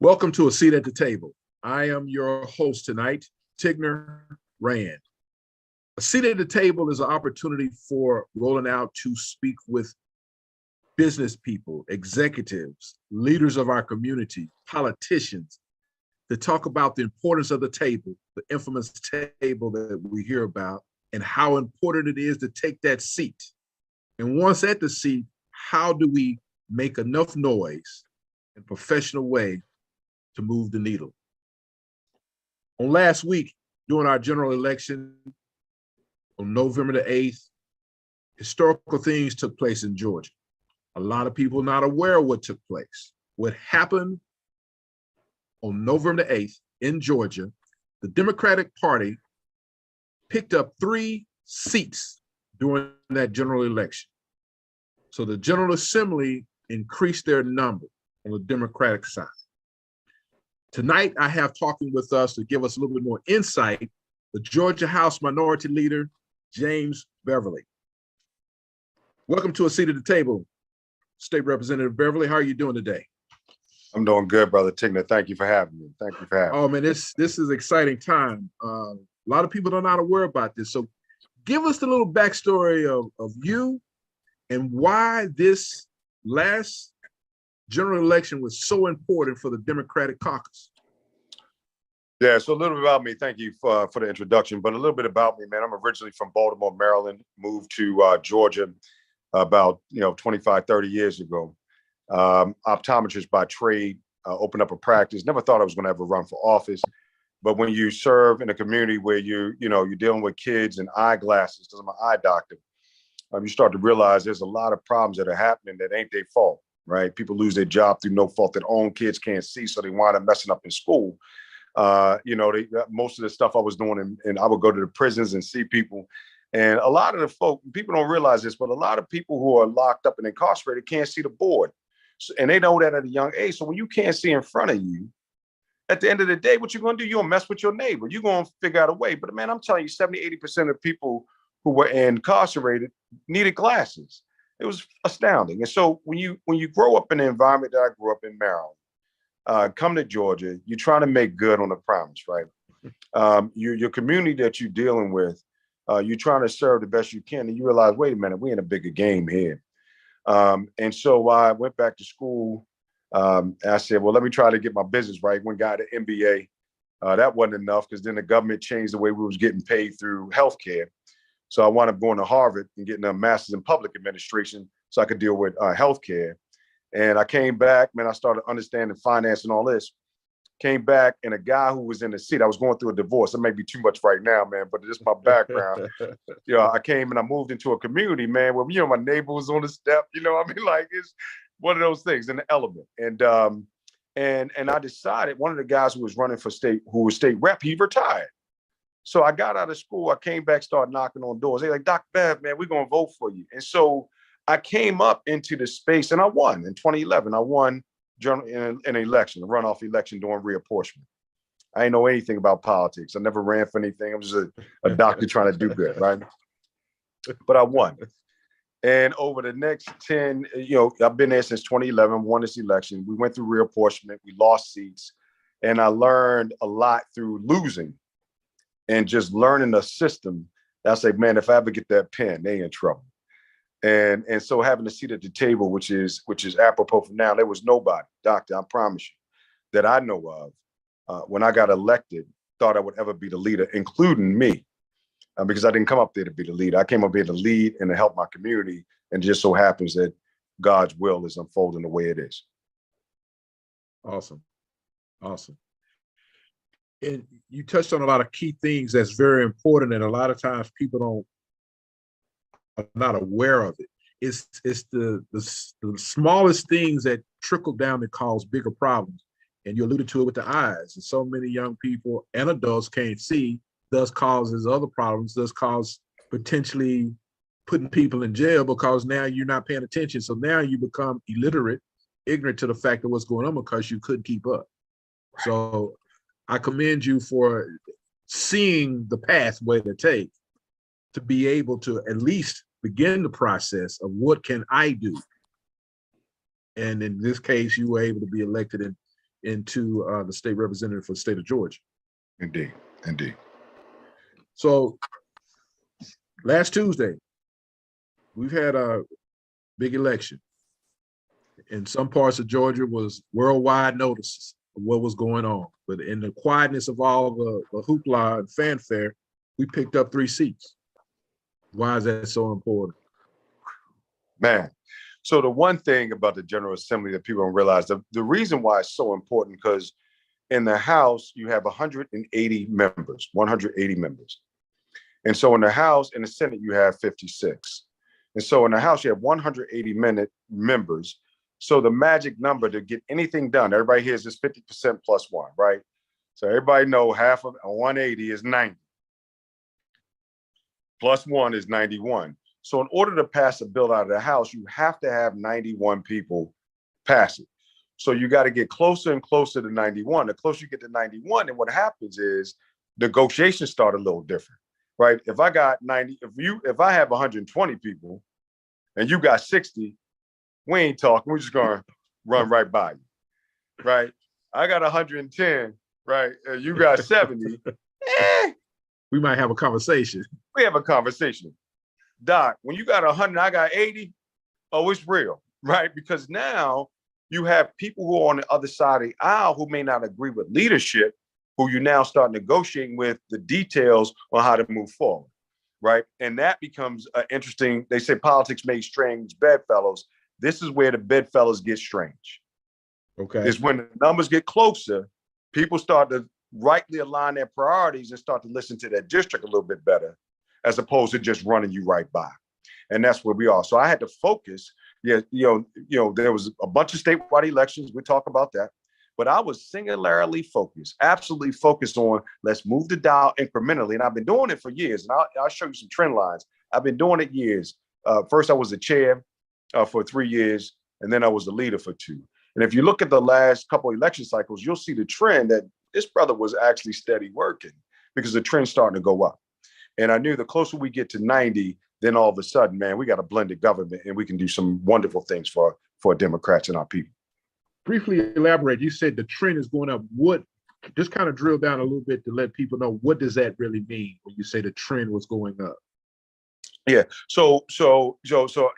Welcome to A Seat at the Table. I am your host tonight, Tigner Rand. A Seat at the Table is an opportunity for rolling out to speak with business people, executives, leaders of our community, politicians, to talk about the importance of the table, the infamous table that we hear about, and how important it is to take that seat. And once at the seat, how do we make enough noise in a professional way to move the needle? On last week, during our general election on November the 8th, historical things took place in Georgia. A lot of people not aware of what took place. What happened on November the 8th in Georgia, the Democratic Party picked up 3 seats during that general election. So the General Assembly increased their number on the Democratic side. Tonight, I have talking with us to give us a little bit more insight, the Georgia House Minority Leader, James Beverly. Welcome to A Seat at the Table, State Representative Beverly. How are you doing today? I'm doing good, Brother Tigner. Thank you for having me. Thank you for having me. Oh, man, this is exciting time. A lot of people are not aware about this. So give us the little backstory of you and why this last general election was so important for the Democratic caucus. Yeah, so a little bit about me. Thank you for the introduction, but a little bit about me, man. I'm originally from Baltimore, Maryland, moved to Georgia about 25, 30 years ago. Optometrist by trade, opened up a practice. Never thought I was going to ever run for office. But when you serve in a community where you're dealing with kids and eyeglasses, because I'm an eye doctor, you start to realize there's a lot of problems that are happening that ain't their fault. Right? People lose their job through no fault. Their own kids can't see, so they wind up messing up in school. Most of the stuff I was doing, and I would go to the prisons and see people. And a lot of the folk, people don't realize this, but a lot of people who are locked up and incarcerated can't see the board. So, and they know that at a young age. So when you can't see in front of you, at the end of the day, what you're going to do, you're going to mess with your neighbor. You're going to figure out a way. But man, I'm telling you, 70, 80% of people who were incarcerated needed glasses. It was astounding. And so when you grow up in the environment that I grew up in, Maryland, come to Georgia, you're trying to make good on the promise, right? Your community that you're dealing with, you're trying to serve the best you can, and you realize, wait a minute, we're in a bigger game here. And so I went back to school. And I said, well, let me try to get my business right. Went got an MBA. That wasn't enough because then the government changed the way we was getting paid through healthcare. So I wound up going to Harvard and getting a master's in public administration so I could deal with healthcare. And I came back, man, I started understanding finance and all this. Came back, and a guy who was in the seat, I was going through a divorce. It may be too much right now, man, but this is my background. I came and I moved into a community, man, where, my neighbor was on the step, like it's one of those things in the element. And I decided one of the guys who was running for state rep, he retired. So I got out of school, I came back, started knocking on doors. They're like, Dr. Bev, man, we're going to vote for you. And so I came up into the space and I won in 2011. I won in an election, a runoff election during reapportionment. I didn't know anything about politics. I never ran for anything. I was just a doctor trying to do good, right? But I won. And over the next 10, I've been there since 2011, won this election. We went through reapportionment, we lost seats, and I learned a lot through losing. And just learning the system, I say, man, if I ever get that pen, they in trouble. And so having a seat at the table, which is apropos for now, there was nobody, doctor, I promise you, that I know of when I got elected, thought I would ever be the leader, including me, because I didn't come up there to be the leader. I came up here to lead and to help my community. And it just so happens that God's will is unfolding the way it is. Awesome. Awesome. And you touched on a lot of key things that's very important, and a lot of times people are not aware of it. It's the smallest things that trickle down that cause bigger problems. And you alluded to it with the eyes. And so many young people and adults can't see, thus causes other problems, thus cause potentially putting people in jail because now you're not paying attention. So now you become illiterate, ignorant to the fact of what's going on because you couldn't keep up. So I commend you for seeing the pathway to take to be able to at least begin the process of what can I do. And in this case, you were able to be elected into the state representative for the state of Georgia. Indeed, indeed. So last Tuesday, we've had a big election. In some parts of Georgia was worldwide notices of what was going on. But in the quietness of all the hoopla and fanfare, we picked up 3 seats. Why is that so important? Man, so the one thing about the General Assembly that people don't realize, the reason why it's so important, because in the House, you have 180 members, 180 members. And so in the House, in the Senate, you have 56. And so in the House, you have 180 members. So the magic number to get anything done, everybody hears this 50% plus 1, right? So everybody know half of 180 is 90. Plus 1 is 91. So in order to pass a bill out of the House, you have to have 91 people pass it. So you got to get closer and closer to 91. The closer you get to 91, and what happens is negotiations start a little different, right? If I got 90, if I have 120 people and you got 60, we ain't talking. We're just gonna run right by you, right? I got 110, right? And you got 70. We might have a conversation. We have a conversation. Doc, when you got 100, I got 80, oh, it's real, right? Because now you have people who are on the other side of the aisle who may not agree with leadership, who you now start negotiating with the details on how to move forward, right? And that becomes interesting. They say politics makes strange bedfellows. This is where the bedfellows get strange. Okay. Is when the numbers get closer, people start to rightly align their priorities and start to listen to their district a little bit better, as opposed to just running you right by. And that's where we are. So I had to focus. Yeah, there was a bunch of statewide elections. We talk about that. But I was singularly focused, absolutely focused on let's move the dial incrementally. And I've been doing it for years. And I'll show you some trend lines. I've been doing it years. First, I was the chair for 3 years, and then I was the leader for 2. And if you look at the last couple of election cycles, you'll see the trend that this brother was actually steady working, because the trend's starting to go up. And I knew the closer we get to 90, then all of a sudden, man, we got a blended government and we can do some wonderful things for Democrats and our people. Briefly elaborate. You said the trend is going up. What, just kind of drill down a little bit to let people know, what does that really mean when you say the trend was going up? Yeah. So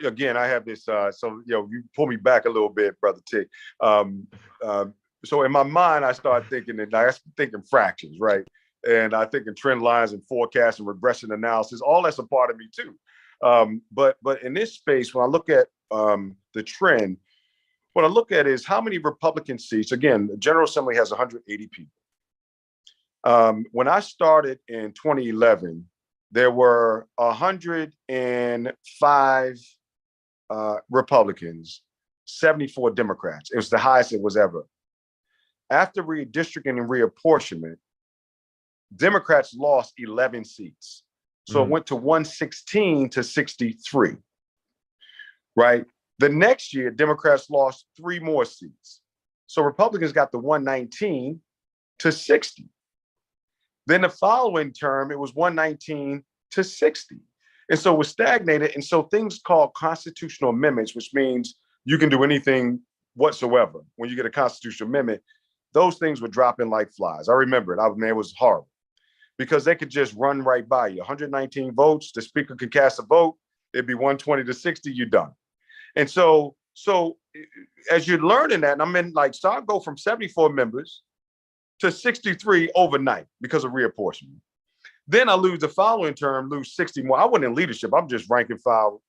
again, I have this. You pull me back a little bit, brother Tick. So in my mind, I started thinking fractions, right? And I think in trend lines and forecast and regression analysis, all that's a part of me too. But in this space, when I look at the trend, what I look at is how many Republican seats. Again, the General Assembly has 180 people. When I started in 2011, there were 105 Republicans, 74 Democrats. It was the highest it was ever. After redistricting and reapportionment, Democrats lost 11 seats. So it went to 116 to 63, right? The next year, Democrats lost 3 more seats. So Republicans got the 119 to 60. Then the following term, it was 119 to 60. And so it was stagnated. And so things called constitutional amendments, which means you can do anything whatsoever. When you get a constitutional amendment, those things were dropping like flies. I remember it. It was horrible, because they could just run right by you. 119 votes, the speaker could cast a vote, it'd be 120 to 60, you're done. And so as you're learning that, and so I go from 74 members to 63 overnight because of reapportionment. Then I lose the following term, lose 60 more. I wasn't in leadership. I'm just rank and file,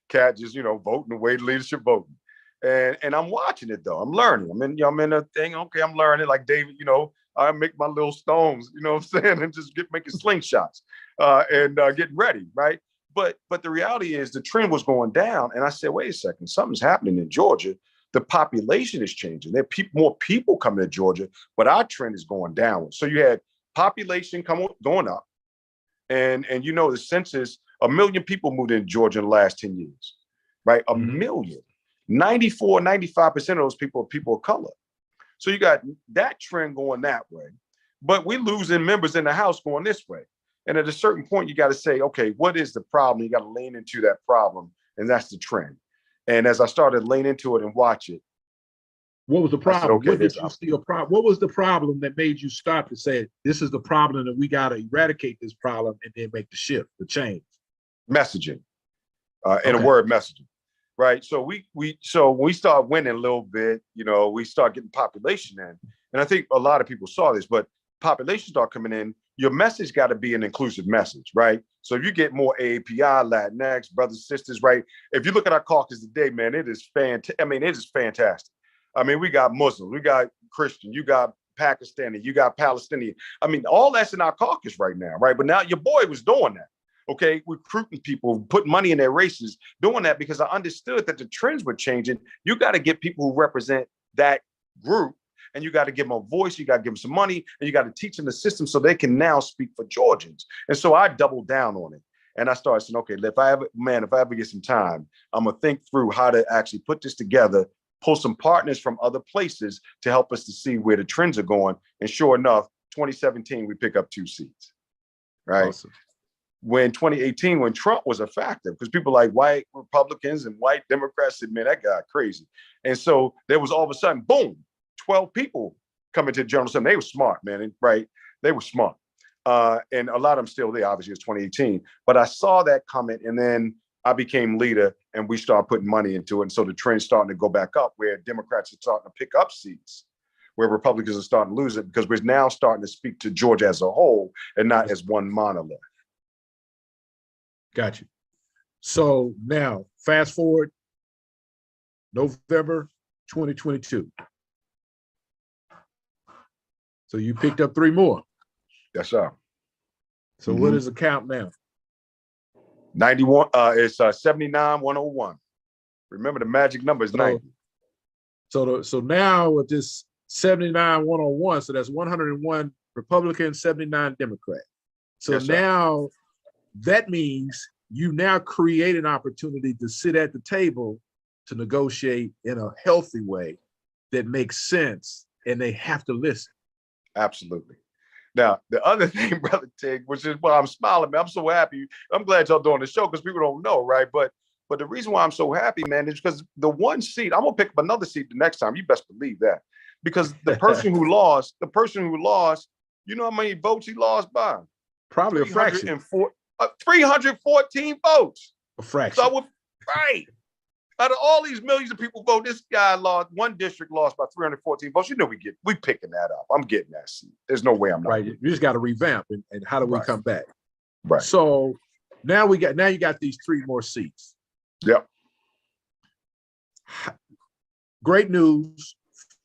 cat, just, voting the way the leadership voting. And I'm watching it though. I'm learning. I'm in a thing. Okay, I'm learning like David, I make my little stones, you know what I'm saying? And just making slingshots and getting ready, right? But the reality is the trend was going down. And I said, wait a second, something's happening in Georgia. The population is changing. There are more people coming to Georgia, but our trend is going down. So you had population going up. And the census, 1 million people moved in Georgia in the last 10 years, right? A million. 95% of those people are people of color. So you got that trend going that way, but we're losing members in the House going this way. And at a certain point, you got to say, okay, what is the problem? You got to lean into that problem. And that's the trend. And as I started leaning into it and watch it, What was the I said, problem? okay, What did you see a problem? What was the problem that made you stop to say, this is the problem and we got to eradicate this problem and then make the shift, the change? messaging, in a Okay. word, messaging, right? So so when we start winning a little bit, we start getting population in, and I think a lot of people saw this, but population start coming in. Your message got to be an inclusive message, right? So if you get more AAPI, Latinx, brothers, sisters, right? If you look at our caucus today, man, it is fantastic. I mean, it is fantastic. I mean, we got Muslim, we got Christian, you got Pakistani, you got Palestinian. I mean, all that's in our caucus right now, right? But now your boy was doing that. Okay, recruiting people, putting money in their races, doing that because I understood that the trends were changing. You got to get people who represent that group, and you got to give them a voice, you got to give them some money, and you got to teach them the system so they can now speak for Georgians. And so I doubled down on it. And I started saying, okay, if I ever get some time, I'm gonna think through how to actually put this together, pull some partners from other places to help us to see where the trends are going. And sure enough, 2017, we pick up 2 seats, right? Awesome. When 2018, when Trump was a factor, because people like white Republicans and white Democrats said, man, that guy crazy. And so there was all of a sudden, boom, 12 people coming to the General Assembly. They were smart, man, right? They were smart. And a lot of them still there, obviously, it's 2018. But I saw that coming, and then I became leader, and we started putting money into it. And so the trend's starting to go back up, where Democrats are starting to pick up seats, where Republicans are starting to lose it, because we're now starting to speak to Georgia as a whole and not as one monolith. Got you. So now, fast forward, November 2022. So you picked up 3 more. Yes, sir. So what is the count now? 91, it's 79,101. Remember, the magic number is 90. So now with this 79,101, so that's 101 Republicans, 79 Democrats. So Yes, sir. now that means you now create an opportunity to sit at the table to negotiate in a healthy way that makes sense, and they have to listen. Absolutely. Now, the other thing, Brother Tig, which is why I'm smiling, man, I'm so happy. I'm glad y'all doing the show because people don't know, right? But the reason why I'm so happy, man, is because the one seat, I'm gonna pick up another seat the next time. You best believe that. Because the person who lost, you know how many votes he lost by? Probably a fraction. 314 votes. A fraction. So, right. Out of all these millions of people vote, this guy lost, one district lost by 314 votes. You know we picking that up. I'm getting that seat. There's no way I'm not. Right. You just got to revamp and how do we come back? Right. So now you got these 3 more seats. Yep. Great news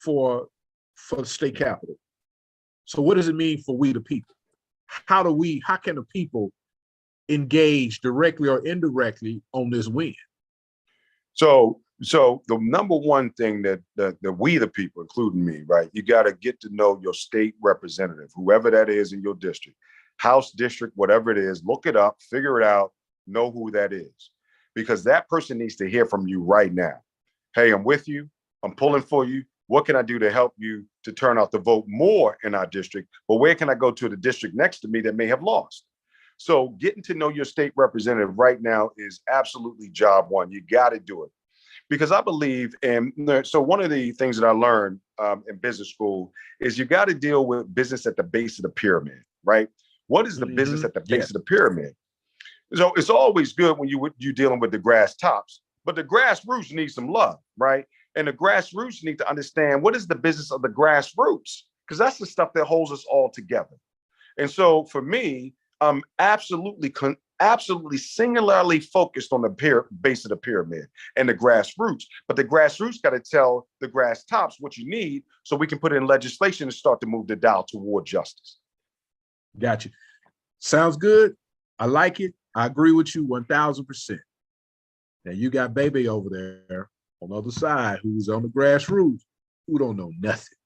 for the state capital. So what does it mean for we the people? How can the people engage directly or indirectly on this win? So the number one thing that we the people, including me, right? You got to get to know your state representative, whoever that is in your district, house, district, whatever it is. Look it up, figure it out, know who that is, because that person needs to hear from you right now. Hey, I'm with you. I'm pulling for you. What can I do to help you to turn out the vote more in our district? But where can I go to the district next to me that may have lost? So getting to know your state representative right now is absolutely job one. You got to do it. Because I believe, and so one of the things that I learned in business school is you got to deal with business at the base of the pyramid, right? What is the business at the base of the pyramid? So it's always good when you're dealing with the grass tops, but the grassroots need some love, right? And the grassroots need to understand what is the business of the grassroots, because that's the stuff that holds us all together. And so for me, I'm absolutely singularly focused on the base of the pyramid and the grassroots. But the grassroots got to tell the grass tops what you need so we can put in legislation and start to move the dial toward justice. Got you. Sounds good. I like it. I agree with you 1,000%. Now you got Baby over there on the other side who's on the grassroots who don't know nothing.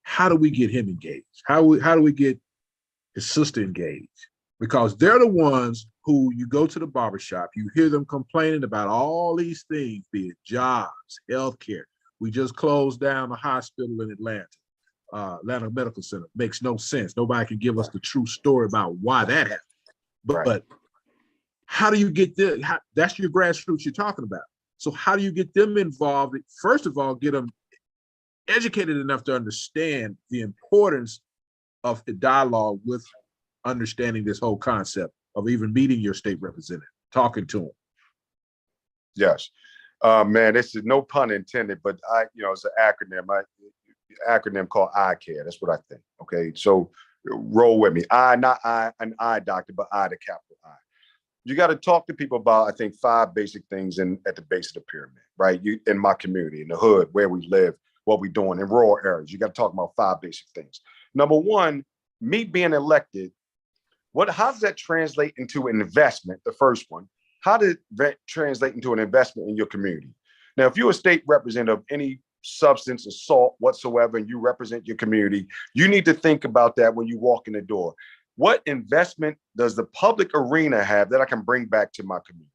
How do we get him engaged? How do we get his sister engaged? Because they're the ones who you go to the barbershop, you hear them complaining about all these things, be it jobs, healthcare. We just closed down a hospital in Atlanta Medical Center. Makes no sense. Nobody can give us the true story about why that happened. But how do you get this? That's your grassroots you're talking about. So how do you get them involved? First of all, get them educated enough to understand the importance of the dialogue with understanding this whole concept of even meeting your state representative, talking to them. Yes. Man, this is no pun intended, but it's an acronym called ICARE. That's what I think. Okay. So roll with me. Not an eye doctor, but I, the capital I. You got to talk to people about, I think, 5 basic things at the base of the pyramid, right? In my community, in the hood, where we live, what we're doing in rural areas. You got to talk about 5 basic things. Number one, me being elected, how does that translate into an investment? The first one. How did that translate into an investment in your community? Now, if you're a state representative of any substance, assault whatsoever, and you represent your community, you need to think about that when you walk in the door. What investment does the public arena have that I can bring back to my community?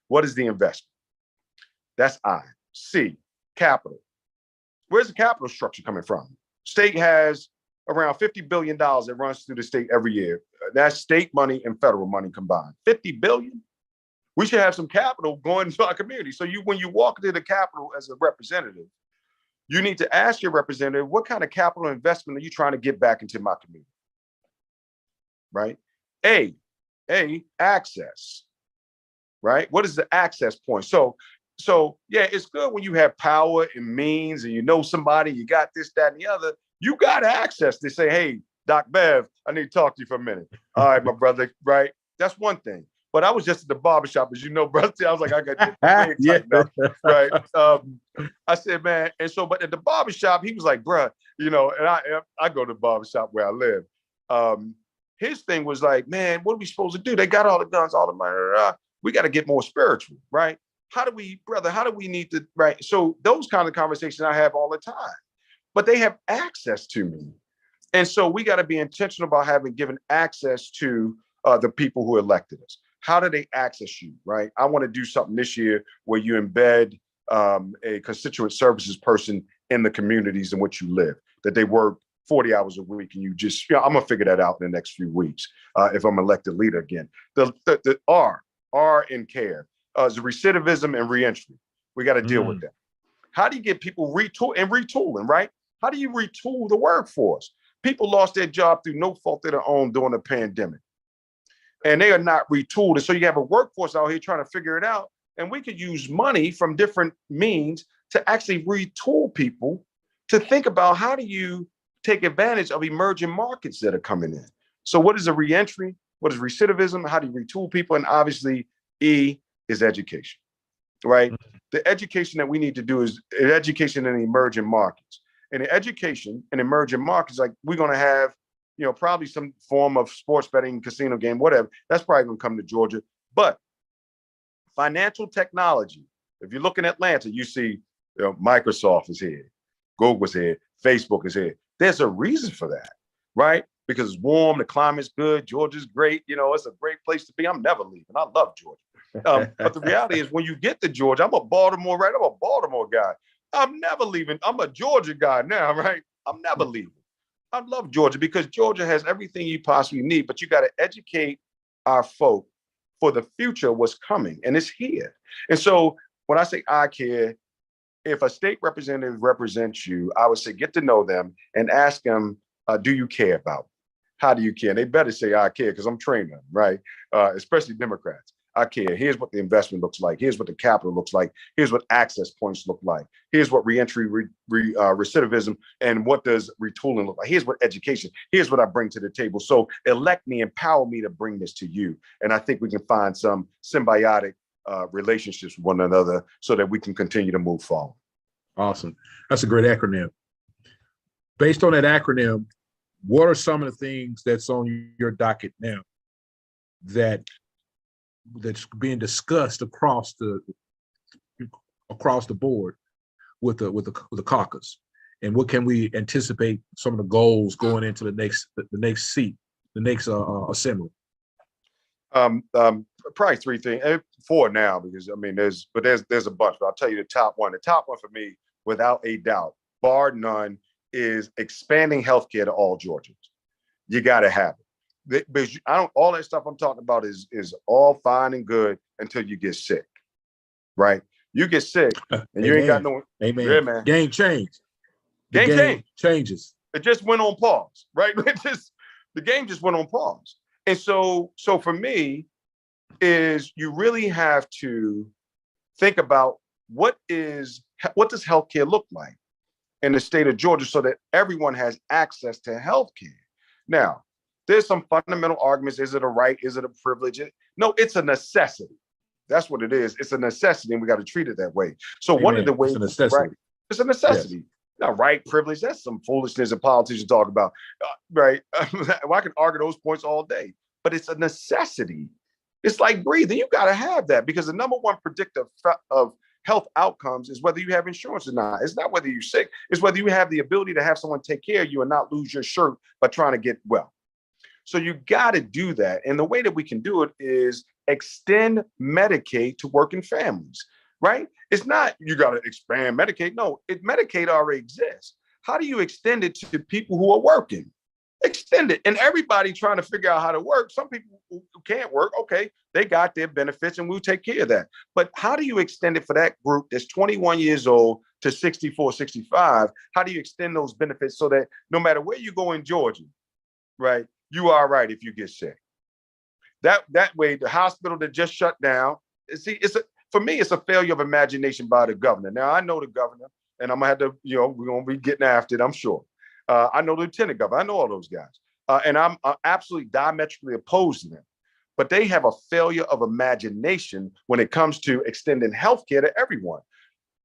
What is the investment? That's I. C, capital. Where's the capital structure coming from? State has around $50 billion that runs through the state every year. That's state money and federal money combined. $50 billion? We should have some capital going to our community. So when you walk into the Capitol as a representative, you need to ask your representative, what kind of capital investment are you trying to get back into my community? Right? A, access. Right? What is the access point? So yeah, it's good when you have power and means and you know somebody, you got this, that, and the other. You got access to say, hey, Doc Bev, I need to talk to you for a minute. All right, my brother, right? That's one thing. But I was just at the barbershop, as you know, brother. I was like, I got this Yeah. up, right? I said, man, and so, but at the barbershop, he was like, bruh, and I go to the barbershop where I live. His thing was like, man, what are we supposed to do? They got all the guns, all the money. We got to get more spiritual, right? How do we need to, right? So those kind of conversations I have all the time, but they have access to me. And so we got to be intentional about given access to the people who elected us. How do they access you, right? I want to do something this year where you embed a constituent services person in the communities in which you live, that they work 40 hours a week, and you just, I'm gonna figure that out in the next few weeks if I'm elected leader again. The R in care is recidivism and reentry. We got to deal with that. How do you get people retooling, right? How do you retool the workforce? People lost their job through no fault of their own during the pandemic, and they are not retooled. And so you have a workforce out here trying to figure it out. And we could use money from different means to actually retool people to think about how do you take advantage of emerging markets that are coming in. So what is a reentry? What is recidivism? How do you retool people? And obviously E is education, right? The education that we need to do is education in emerging markets. And the education in emerging markets, like we're going to have, probably some form of sports betting, casino game, whatever. That's probably going to come to Georgia. But financial technology, if you look in Atlanta, you see Microsoft is here, Google's here, Facebook is here. There's a reason for that, right? Because it's warm, the climate's good, Georgia's great, it's a great place to be. I'm never leaving. I love Georgia. But the reality is when you get to Georgia, I'm a Baltimore guy. I'm never leaving. I'm a Georgia guy now, right? I'm never leaving. I love Georgia because Georgia has everything you possibly need, but you got to educate our folk for the future, what's coming, and it's here. And so when I say I care, if a state representative represents you, I would say get to know them and ask them, do you care about me? How do you care? And they better say I care because I'm training them, right? Especially Democrats. I care. Here's what the investment looks like. Here's what the capital looks like. Here's what access points look like. Here's what reentry, recidivism, and what does retooling look like. Here's what education. Here's what I bring to the table. So elect me, empower me to bring this to you. And I think we can find some symbiotic relationships with one another so that we can continue to move forward. Awesome. That's a great acronym. Based on that acronym, what are some of the things that's on your docket now that's being discussed across the board with the caucus, and what can we anticipate some of the goals going into the next assembly? Probably 3 things, 4 now, because there's a bunch, but I'll tell you the top one. The top one for me, without a doubt, bar none, is expanding healthcare to all Georgians. You got to have it. Because all that stuff I'm talking about is all fine and good until you get sick, right? You get sick and you ain't got no. Amen. Yeah, man. Game change. The Game game changed. changes. It just went on pause, right? The game just went on pause. And so for me, is you really have to think about what does healthcare look like in the state of Georgia so that everyone has access to healthcare. Now, there's some fundamental arguments. Is it a right? Is it a privilege? No, it's a necessity. That's what it is. It's a necessity, and we got to treat it that way. So one of the ways, it's a necessity. right? It's a necessity. Yes. Now, right, privilege, that's some foolishness that politicians talk about, right? Well, I can argue those points all day, but it's a necessity. It's like breathing. You got to have that because the number one predictor of health outcomes is whether you have insurance or not. It's not whether you're sick. It's whether you have the ability to have someone take care of you and not lose your shirt by trying to get well. So you got to do that. And the way that we can do it is extend Medicaid to working families, right? It's not you got to expand Medicaid. No, Medicaid already exists. How do you extend it to people who are working? Extend it. And everybody trying to figure out how to work. Some people who can't work, okay, they got their benefits and we'll take care of that. But how do you extend it for that group that's 21 years old to 64, 65? How do you extend those benefits so that no matter where you go in Georgia, right, you are right if you get sick? That way, the hospital that just shut down, see, for me, it's a failure of imagination by the governor. Now, I know the governor, and I'm gonna have to, we're gonna be getting after it, I'm sure. I know the lieutenant governor, I know all those guys. And I'm absolutely diametrically opposed to them. But they have a failure of imagination when it comes to extending healthcare to everyone.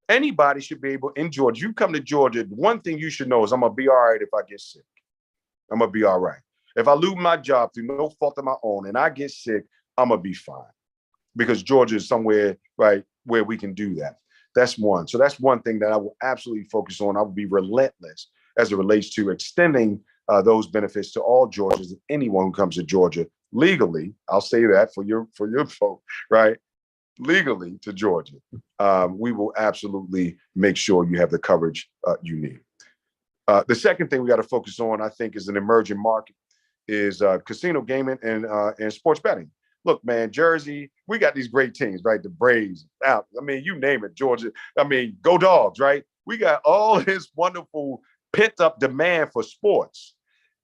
Anybody should be able, in Georgia, you come to Georgia, one thing you should know is I'm gonna be all right if I get sick. I'm gonna be all right. If I lose my job through no fault of my own and I get sick, I'm gonna be fine. Because Georgia is somewhere, right, where we can do that. That's one. So that's one thing that I will absolutely focus on. I will be relentless as it relates to extending those benefits to all Georgians and anyone who comes to Georgia legally. I'll say that for your folk, right? Legally to Georgia. We will absolutely make sure you have the coverage you need. The second thing we got to focus on, I think, is an emerging market, is casino gaming and sports betting. Look, man, Jersey, we got these great teams, right? The Braves, out. I mean, you name it, Georgia. I mean, go Dogs, right? We got all this wonderful pent up demand for sports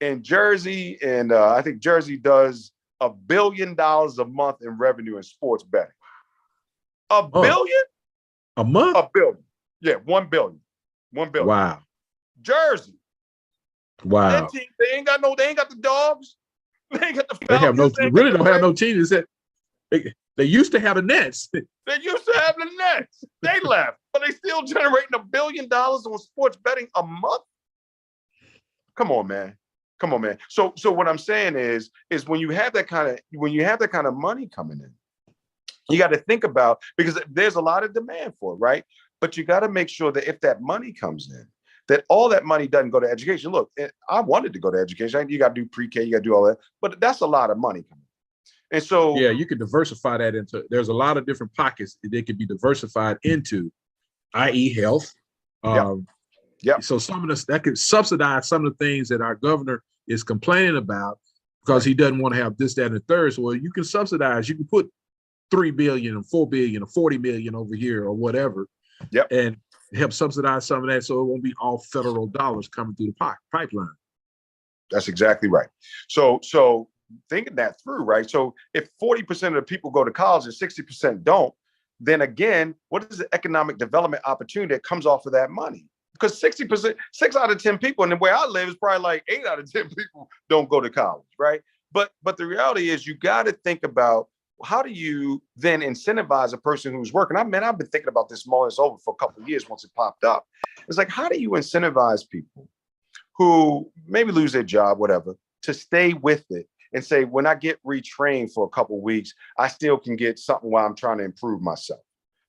in Jersey. And I think Jersey does $1 billion a month in revenue in sports betting. $1 billion? A month? $1 billion. Yeah, $1 billion. $1 billion. Wow. Jersey. Wow. That team, they ain't got the Dogs. They ain't got the Falcons. They have really don't have no teams. They used to have the Nets. They used to have the Nets. They left, but they still generating $1 billion on sports betting a month. Come on, man. Come on, man. So what I'm saying is when you have that kind of money coming in, you got to think about, because there's a lot of demand for it, right? But you got to make sure that if that money comes in, that all that money doesn't go to education. Look, I wanted to go to education. You got to do pre-K, you got to do all that, but that's a lot of money coming. And so, yeah, you could diversify that into. There's a lot of different pockets that they could be diversified into, i.e., health. Yeah. So some of this that could subsidize some of the things that our governor is complaining about because he doesn't want to have this, that, and the third. So, well, you can subsidize. You can put $3 billion or $4 billion or $40 million over here or whatever. Yep. And help subsidize some of that so it won't be all federal dollars coming through the pipeline. That's exactly right. So thinking that through, right? So if 40% of the people go to college and 60% don't, then again, what is the economic development opportunity that comes off of that money? Because 60%, 6 out of 10 people, and the way I live is probably like 8 out of 10 people don't go to college, right? But the reality is you got to think about, how do you then incentivize a person who's working? I've been thinking about this mulling over for a couple of years once it popped up. It's like, how do you incentivize people who maybe lose their job, whatever, to stay with it and say, when I get retrained for a couple of weeks, I still can get something while I'm trying to improve myself,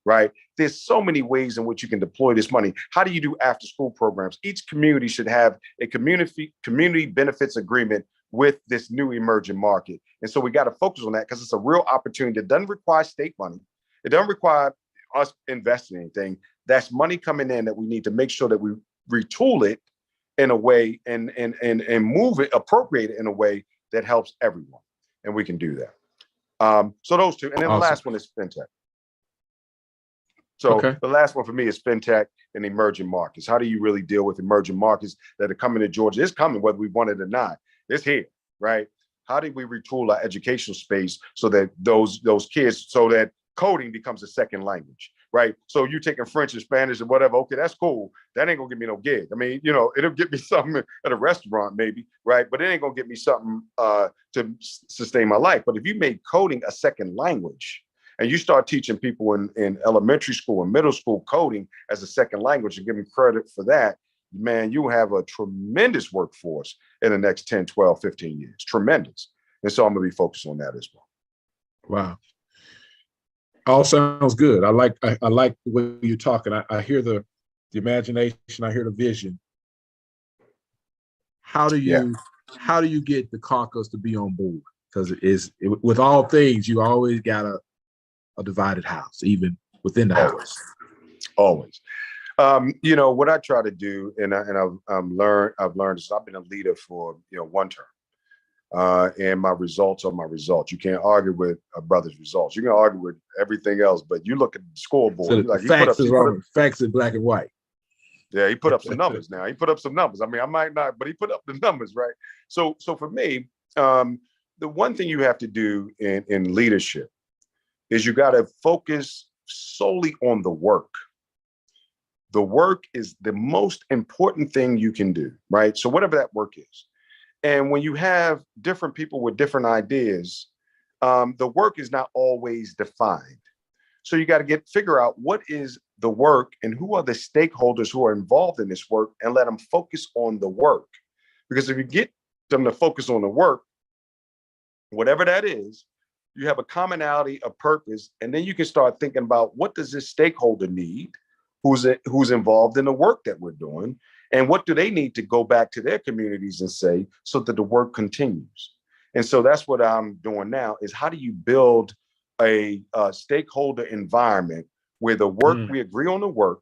right? There's so many ways in which you can deploy this money. How do you do after school programs? Each community should have a community benefits agreement with this new emerging market. And so we got to focus on that because it's a real opportunity that doesn't require state money. It doesn't require us investing in anything. That's money coming in that we need to make sure that we retool it in a way and move it, appropriate it in a way that helps everyone. And we can do that. So those two. And then awesome. The last one is fintech. So Okay. the last one for me is fintech and emerging markets. How do you really deal with emerging markets that are coming to Georgia? It's coming whether we want it or not. It's here, right? How do we retool our educational space so that those kids, so that coding becomes a second language, right? So you taking French and Spanish and whatever, okay, that's cool. That ain't gonna get me no gig. I mean, it'll get me something at a restaurant maybe, right? But it ain't gonna get me something to sustain my life. But if you made coding a second language, and you start teaching people in elementary school and middle school coding as a second language and giving credit for that, man, you have a tremendous workforce in the next 10, 12, 15 years. Tremendous. And so I'm going to be focused on that as well. Wow. All sounds good. I like the way you're talking. I hear the imagination. I hear the vision. How do you get the caucus to be on board? Because with all things, you always got a divided house, even within the house. Always. What I try to do, and I've learned is I've been a leader for one term, and my results are my results. You can't argue with a brother's results. You can argue with everything else, but you look at the scoreboard. So like, facts in black and white. Yeah, he put up some numbers now. He put up some numbers. I mean, I might not, but he put up the numbers, right? So for me, the one thing you have to do in leadership is you got to focus solely on the work. The work is the most important thing you can do, right? So whatever that work is. And when you have different people with different ideas, the work is not always defined. So you got to figure out what is the work and who are the stakeholders who are involved in this work, and let them focus on the work. Because if you get them to focus on the work, whatever that is, you have a commonality, a purpose, and then you can start thinking about what does this stakeholder need, who's involved in the work that we're doing, and what do they need to go back to their communities and say so that the work continues. And so that's what I'm doing now, is how do you build a stakeholder environment where the work, we agree on the work,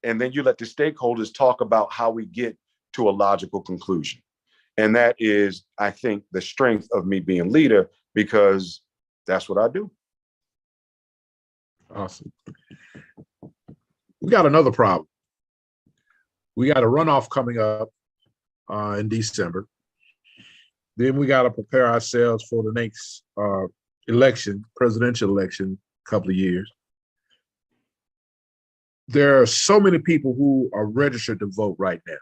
and then you let the stakeholders talk about how we get to a logical conclusion. And that is, I think, the strength of me being leader, because that's what I do. Awesome. We got another problem. We got a runoff coming up in December. Then we got to prepare ourselves for the next election, presidential election, a couple of years. There are so many people who are registered to vote right now.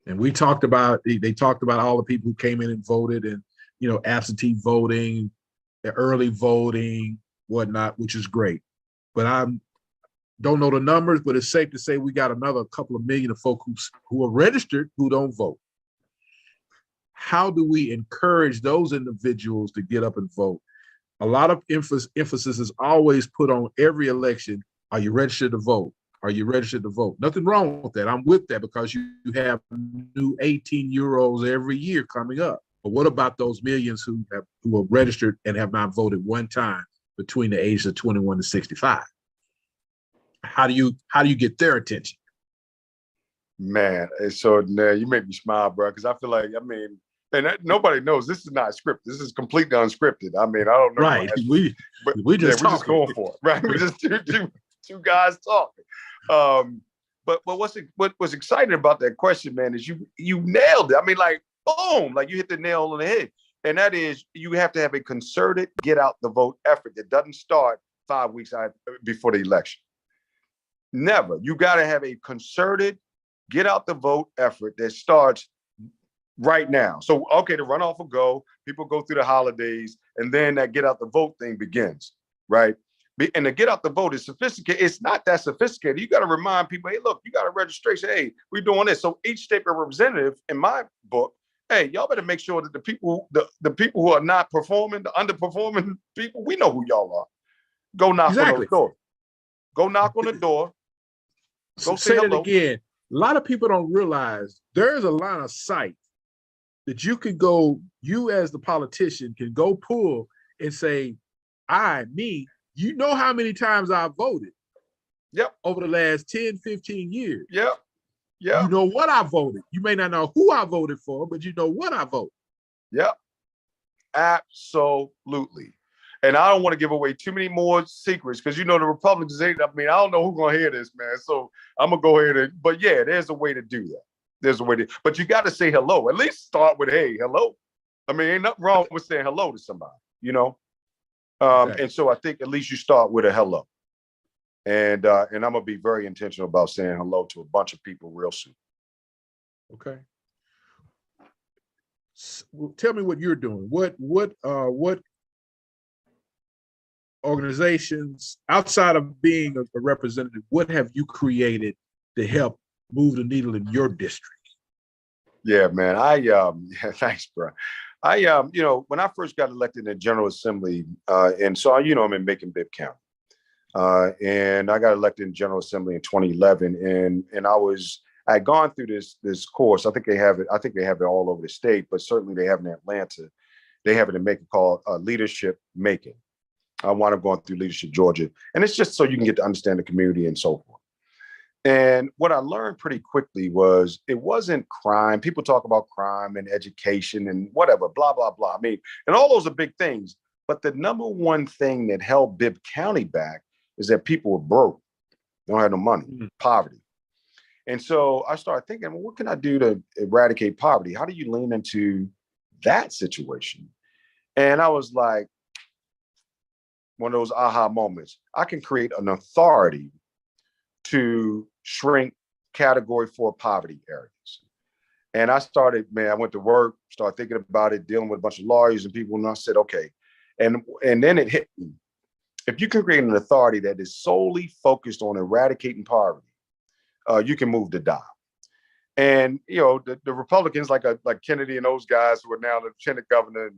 And they talked about all the people who came in and voted, and, absentee voting, early voting, whatnot, which is great. But I don't know the numbers, but it's safe to say we got another couple of million of folk who are registered who don't vote. How do we encourage those individuals to get up and vote? A lot of emphasis is always put on every election. Are you registered to vote? Are you registered to vote? Nothing wrong with that. I'm with that, because you have new 18-year-olds every year coming up. But what about those millions who are registered and have not voted one time between the ages of 21 to 65? How do you get their attention? Man, so now you make me smile, bro, because I feel like, nobody knows this is not scripted. This is completely unscripted. I don't know. Right. We just going for it. Right. We're just two guys talking. But what's exciting about that question, man, is you nailed it. Boom, you hit the nail on the head. And that is, you have to have a concerted get out the vote effort that doesn't start 5 weeks before the election. Never. You got to have a concerted get out the vote effort that starts right now. So, okay, the runoff will go, people go through the holidays, and then that get out the vote thing begins, right? And the get out the vote is sophisticated. It's not that sophisticated. You got to remind people, hey, look, you got a registration. Hey, we're doing this. So each state representative, in my book, hey, y'all better make sure that the people who are not performing, the underperforming people, we know who y'all are. Go knock on the door. Go knock on the door. Go say hello. It again. A lot of people don't realize there's a line of sight that you can go, you as the politician can go pull and say, you know how many times I voted. Yep. Over the last 10, 15 years. Yep. Yeah. You know what I voted. You may not know who I voted for, but you know what I voted. Yep. Absolutely. And I don't want to give away too many more secrets because, you know, the Republicans ain't, I mean, I don't know who's going to hear this, man. So I'm going to go ahead and, but yeah, there's a way to do that. There's a way to, but you got to say hello. At least start with, hey, hello. I mean, ain't nothing wrong with saying hello to somebody, you know? Exactly. And so I think at least you start with a hello. And I'm going to be very intentional about saying hello to a bunch of people real soon. Okay. Well, tell me what you're doing. What organizations outside of being a representative, what have you created to help move the needle in your district? Yeah, man. Yeah, thanks, bro. You know, when I first got elected in the General Assembly, and so you know, I'm in Macon-Bibb County. And I got elected in General Assembly in 2011, and I had gone through this course. I think they have it all over the state, but certainly they have it in Atlanta. They have it in Macon called Leadership Macon. I wound up going through Leadership Georgia, and it's just so you can get to understand the community and so forth. And what I learned pretty quickly was it wasn't crime. People talk about crime and education and whatever, blah, blah, blah. I mean, and all those are big things. But the number one thing that held Bibb County back is that people were broke. They don't have no money, poverty. And so I started thinking, well, what can I do to eradicate poverty? How do you lean into that situation? And I was like, one of those aha moments. I can create an authority to shrink category 4 poverty areas. And I started, man, I went to work, started thinking about it, dealing with a bunch of lawyers and people, and I said, okay. And then it hit me. If you can create an authority that is solely focused on eradicating poverty, you can move the dial. And, you know, the Republicans like Kennedy and those guys who are now the lieutenant governor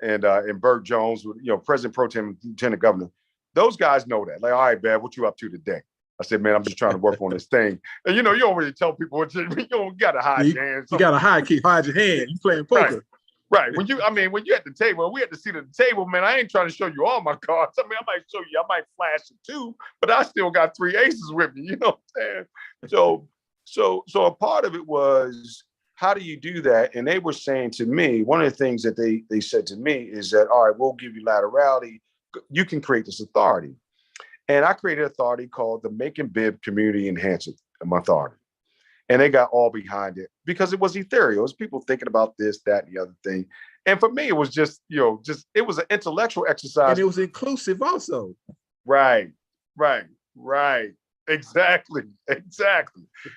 and Burt Jones, you know, President Pro Tem, lieutenant governor, those guys know that. Like, all right, Bev, what you up to today? I said, man, I'm just trying to work on this thing. And, you know, you don't really tell people what you don't got to hide your hands. You got to hide your hand. You playing poker. Right. When you're at the table, we at the seat at the table, man, I ain't trying to show you all my cards. I mean, I might show you, I might flash it too, but I still got 3 aces with me, you know what I'm saying? So a part of it was, how do you do that? And they were saying to me, one of the things that they said to me is that, all right, we'll give you laterality. You can create this authority. And I created an authority called the Macon-Bibb Community Enhancement Authority. And they got all behind it because it was ethereal. It was people thinking about this, that, and the other thing. And for me, it was just, you know, it was an intellectual exercise. And it was inclusive also. Right. Exactly.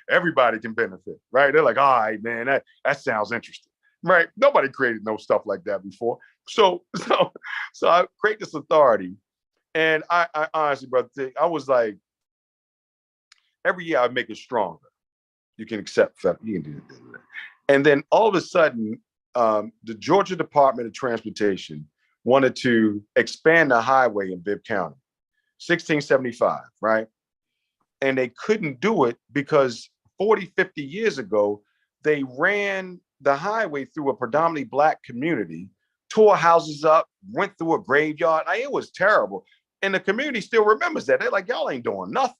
Everybody can benefit, right? They're like, all right, man, that sounds interesting, right? Nobody created no stuff like that before. So I create this authority. And I honestly, brother, I was like, every year I make it stronger. You can accept, you can do that. And then all of a sudden, the Georgia Department of Transportation wanted to expand the highway in Bibb County, 1675, right? And they couldn't do it because 40, 50 years ago, they ran the highway through a predominantly Black community, tore houses up, went through a graveyard. It was terrible. And the community still remembers that. They're like, y'all ain't doing nothing.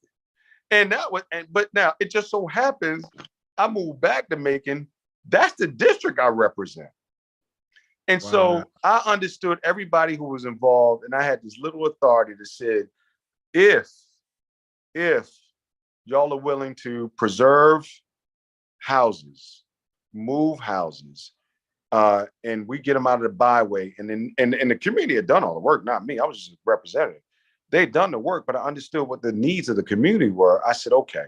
But now it just so happens I moved back to Macon. That's the district I represent. And wow. So I understood everybody who was involved, and I had this little authority that said, if y'all are willing to preserve houses, move houses, and we get them out of the byway, and the community had done all the work, not me. I was just a representative. They'd done the work, but I understood what the needs of the community were. I said, okay,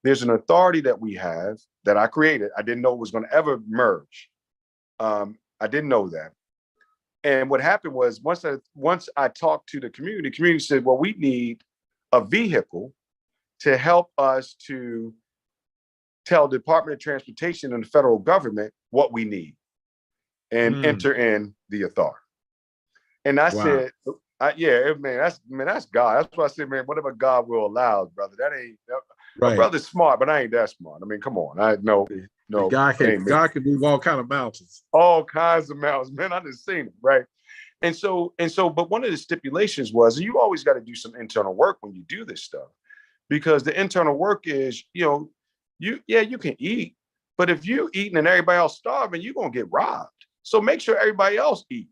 there's an authority that we have that I created. I didn't know it was going to ever merge. I didn't know that. And what happened was once I talked to the community said, well, we need a vehicle to help us to tell the Department of Transportation and the federal government what we need and enter in the authority. And I said, yeah, man, that's God. That's why I said, man, whatever God will allow, brother. My brother's smart, but I ain't that smart. I mean, come on. No. God can move all kinds of mountains. All kinds of mountains, man. I just seen it, right? And so, but one of the stipulations was, you always got to do some internal work when you do this stuff, because the internal work is, you can eat, but if you eating and everybody else starving, you're gonna get robbed. So make sure everybody else eat.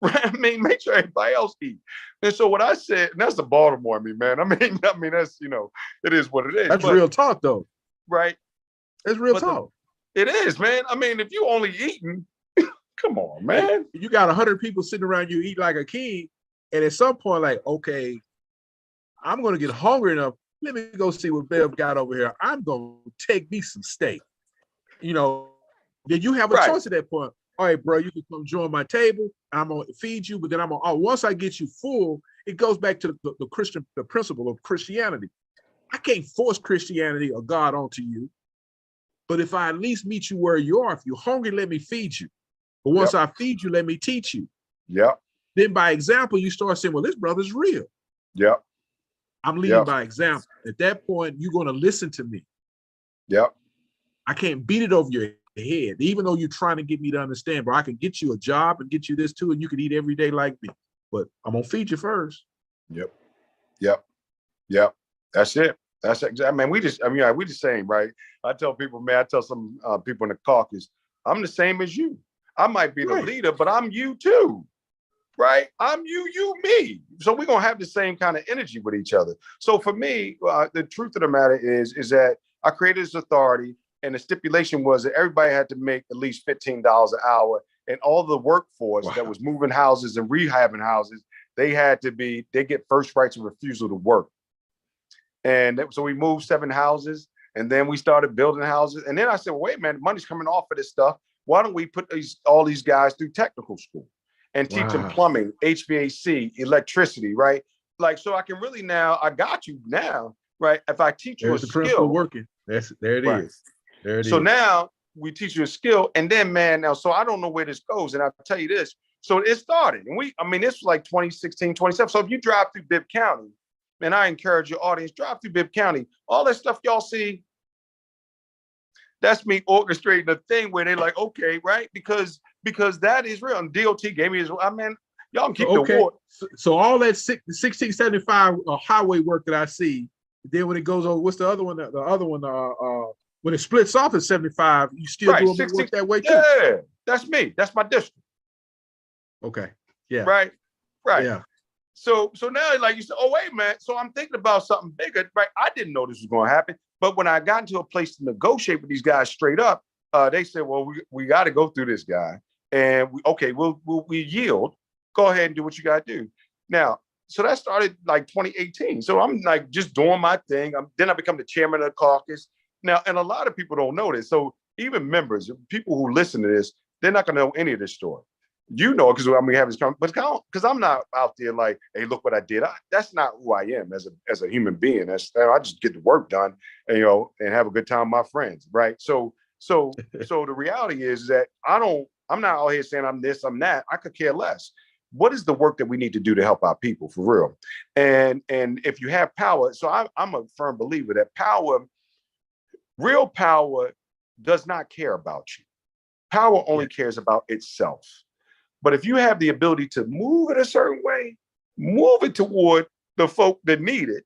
Right? I mean, make sure everybody else eat. And so what I said, and that's the Baltimore in me, man. That's, it is what it is. That's but, real talk, though. right? That's real But talk. it is, man. I mean, if you only eating, come on, man. You got 100 people sitting around you eat like a king, and at some point, like, okay, I'm gonna get hungry enough. Let me go see what Bev got over here. I'm gonna take me some steak. Then you have a choice at that point. All right, bro, you can come join my table. I'm gonna feed you, but then once I get you full, it goes back to the principle of Christianity. I can't force Christianity or God onto you, but if I at least meet you where you are, if you're hungry, let me feed you. But once I feed you, let me teach you. Yeah. Then by example, you start saying, well, this brother's real. Yeah. I'm leading by example. At that point, you're going to listen to me. Yeah. I can't beat it over your head, even though you're trying to get me to understand, bro. I can get you a job and get you this too, and you can eat every day like me. But I'm going to feed you first. Yep. Yep. Yep. That's it. That's exactly. I mean, we the same, right? I tell people, man, I tell some people in the caucus, I'm the same as you. I might be the leader, but I'm you too. Right? I'm you, me. So we're going to have the same kind of energy with each other. So for me, the truth of the matter is that I created this authority, and the stipulation was that everybody had to make at least $15 an hour, and all the workforce that was moving houses and rehabbing houses, they get first rights of refusal to work. And so we moved 7 houses, and then we started building houses. And then I said, well, wait, man, money's coming off of this stuff. Why don't we put all these guys through technical school and teach them plumbing, HVAC, electricity, right? Like, so I can really I got you now, right? If I teach you a skill. Working. There it is. There it is. So now we teach you a skill, and then, man, so I don't know where this goes. And I'll tell you this. So it started, and this was like 2016, 2017. So if you drive through Bibb County, and I encourage your audience, drive through Bibb County, all that stuff y'all see, that's me orchestrating a thing where they're like, okay, right? Because that is real. And DOT gave me his, y'all can keep the war. So all that 1675 highway work that I see, then when it goes over, what's the other one? The other one, when it splits off at 75, you still doing work that way too? Yeah, that's me. That's my district. Okay. Yeah. Right. Yeah. So now, like you said, oh, wait, man. So I'm thinking about something bigger, right? I didn't know this was going to happen. But when I got into a place to negotiate with these guys straight up, they said, well, we got to go through this guy. And we yield. Go ahead and do what you got to do. Now, so that started like 2018. So I'm like just doing my thing. Then I become the chairman of the caucus. Now, and a lot of people don't know this. So even members, people who listen to this, they're not going to know any of this story. Because we have this conversation, but because I'm not out there like, hey, look what I did. That's not who I am as a human being. I just get the work done, and and have a good time with my friends, right? So the reality is that I'm not out here saying I'm this, I'm that. I could care less. What is the work that we need to do to help our people for real? And if you have power, so I'm a firm believer that real power does not care about you. Power only cares about itself. But if you have the ability to move it a certain way, move it toward the folk that need it.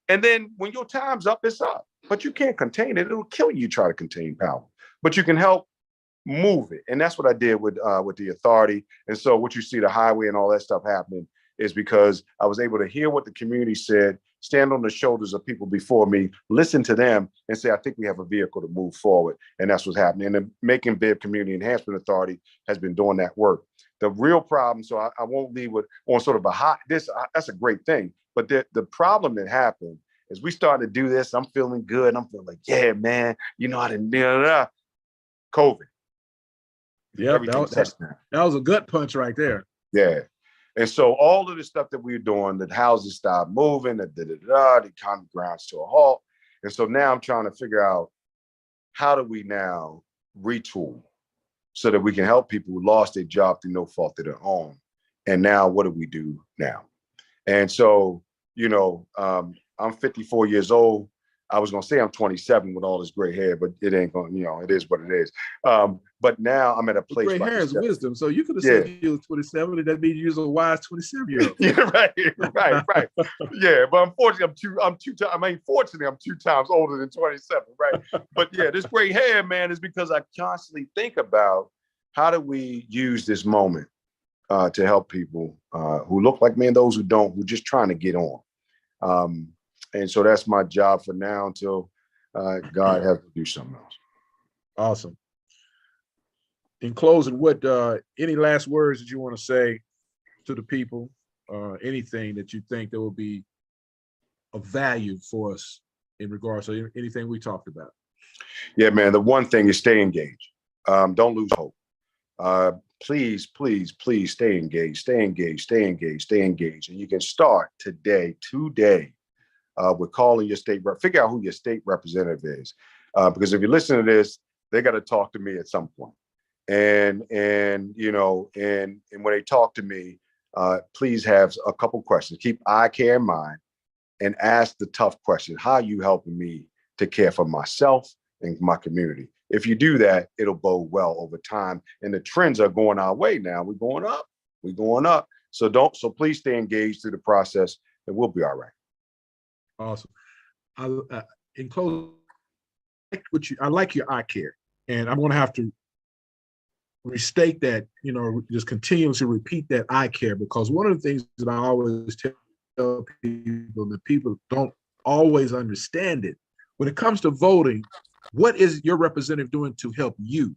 And then when your time's up, it's up. But you can't contain it. It'll kill you try to contain power. But you can help move it. And that's what I did with the authority. And so what you see, the highway and all that stuff happening, is because I was able to hear what the community said, stand on the shoulders of people before me, listen to them, and say, I think we have a vehicle to move forward. And that's what's happening. And the Making Bibb Community Enhancement Authority has been doing that work. The real problem, so I won't leave on sort of that's a great thing. But the problem that happened is we started to do this. I'm feeling good. I'm feeling like, yeah, man, I didn't COVID. Yeah, that was a gut punch right there. Yeah. And so all of the stuff that we were doing, that houses stopped moving, the economy grounds to a halt. And so now I'm trying to figure out, how do we now retool so that we can help people who lost their job through no fault of their own? And now what do we do now? And so, I'm 54 years old. I was going to say I'm 27 with all this gray hair, but it ain't going, it is what it is. But now I'm at a place. Gray hair is wisdom. So you could have said you was 27, and that means you was a wise 27-year-old. Yeah, right. Yeah, but unfortunately, I'm 2 times older than 27, right? But yeah, this gray hair, man, is because I constantly think about, how do we use this moment to help people who look like me and those who don't, who just trying to get on. And so that's my job for now until God has to do something else. Awesome. In closing, what any last words that you want to say to the people? Anything that you think that will be of value for us in regards to anything we talked about? Yeah, man. The one thing is stay engaged. Don't lose hope. Please, please, please stay engaged, stay engaged, stay engaged, stay engaged. And you can start today with calling your state rep. Figure out who your state representative is. Because if you listen to this, they got to talk to me at some point. And you know, and when they talk to me, please have a couple questions. Keep I care in mind and ask the tough questions. How are you helping me to care for myself and my community? If you do that, it'll bode well over time. And the trends are going our way now. We're going up. We're going up. So please stay engaged through the process and we'll be all right. Awesome. In closing, I like your I care. And I'm going to have to restate that, you know, just continuously repeat that I care, because one of the things that I always tell people that people don't always understand it. When it comes to voting, what is your representative doing to help you?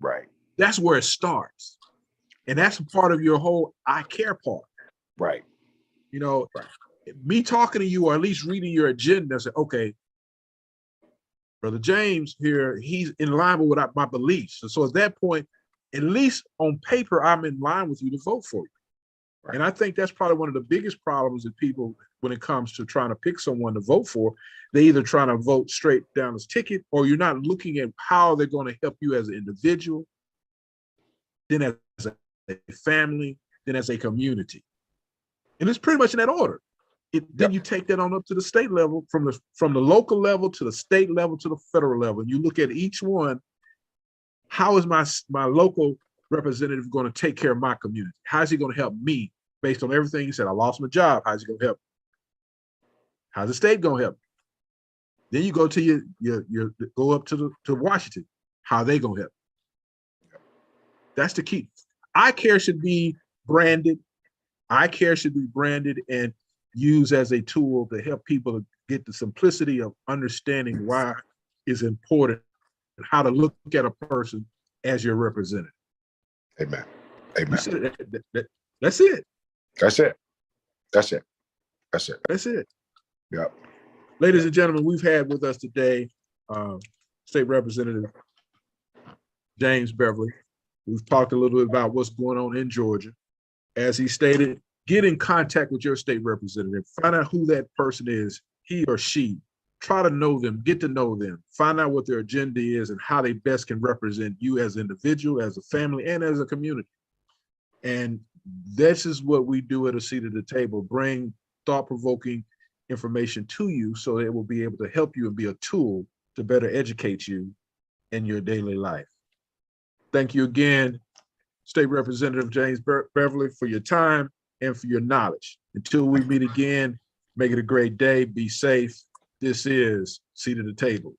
Right. That's where it starts. And that's part of your whole I care part. Right. You know, me talking to you or at least reading your agenda, say, okay, Brother James here, he's in line with my beliefs. And so at that point, at least on paper, I'm in line with you to vote for you. Right. And I think that's probably one of the biggest problems that people, when it comes to trying to pick someone to vote for, they either trying to vote straight down this ticket, or you're not looking at how they're going to help you as an individual, then as a family, then as a community. And it's pretty much in that order. Then you take that on up to the state level, from the local level to the state level to the federal level. And you look at each one. How is my local representative going to take care of my community? How is he going to help me based on everything he said? I lost my job. How's he going to help? How's the state going to help? Then you go to your go up to Washington. How are they going to help? That's the key. I care should be branded. I care should be branded and used as a tool to help people to get the simplicity of understanding why it's important and how to look at a person as your representative. Amen. Amen. That's it. That's it. That's it. That's it. That's it. Yeah. Ladies and gentlemen, we've had with us today State Representative James Beverly. We've talked a little bit about what's going on in Georgia. As he stated, get in contact with your state representative. Find out who that person is, he or she. Try to know them, get to know them, find out what their agenda is and how they best can represent you as an individual, as a family, and as a community. And this is what we do at A Seat at the Table, bring thought-provoking information to you so it will be able to help you and be a tool to better educate you in your daily life. Thank you again, State Representative James Beverly, for your time and for your knowledge. Until we meet again, make it a great day. Be safe. This is Seat at the Table.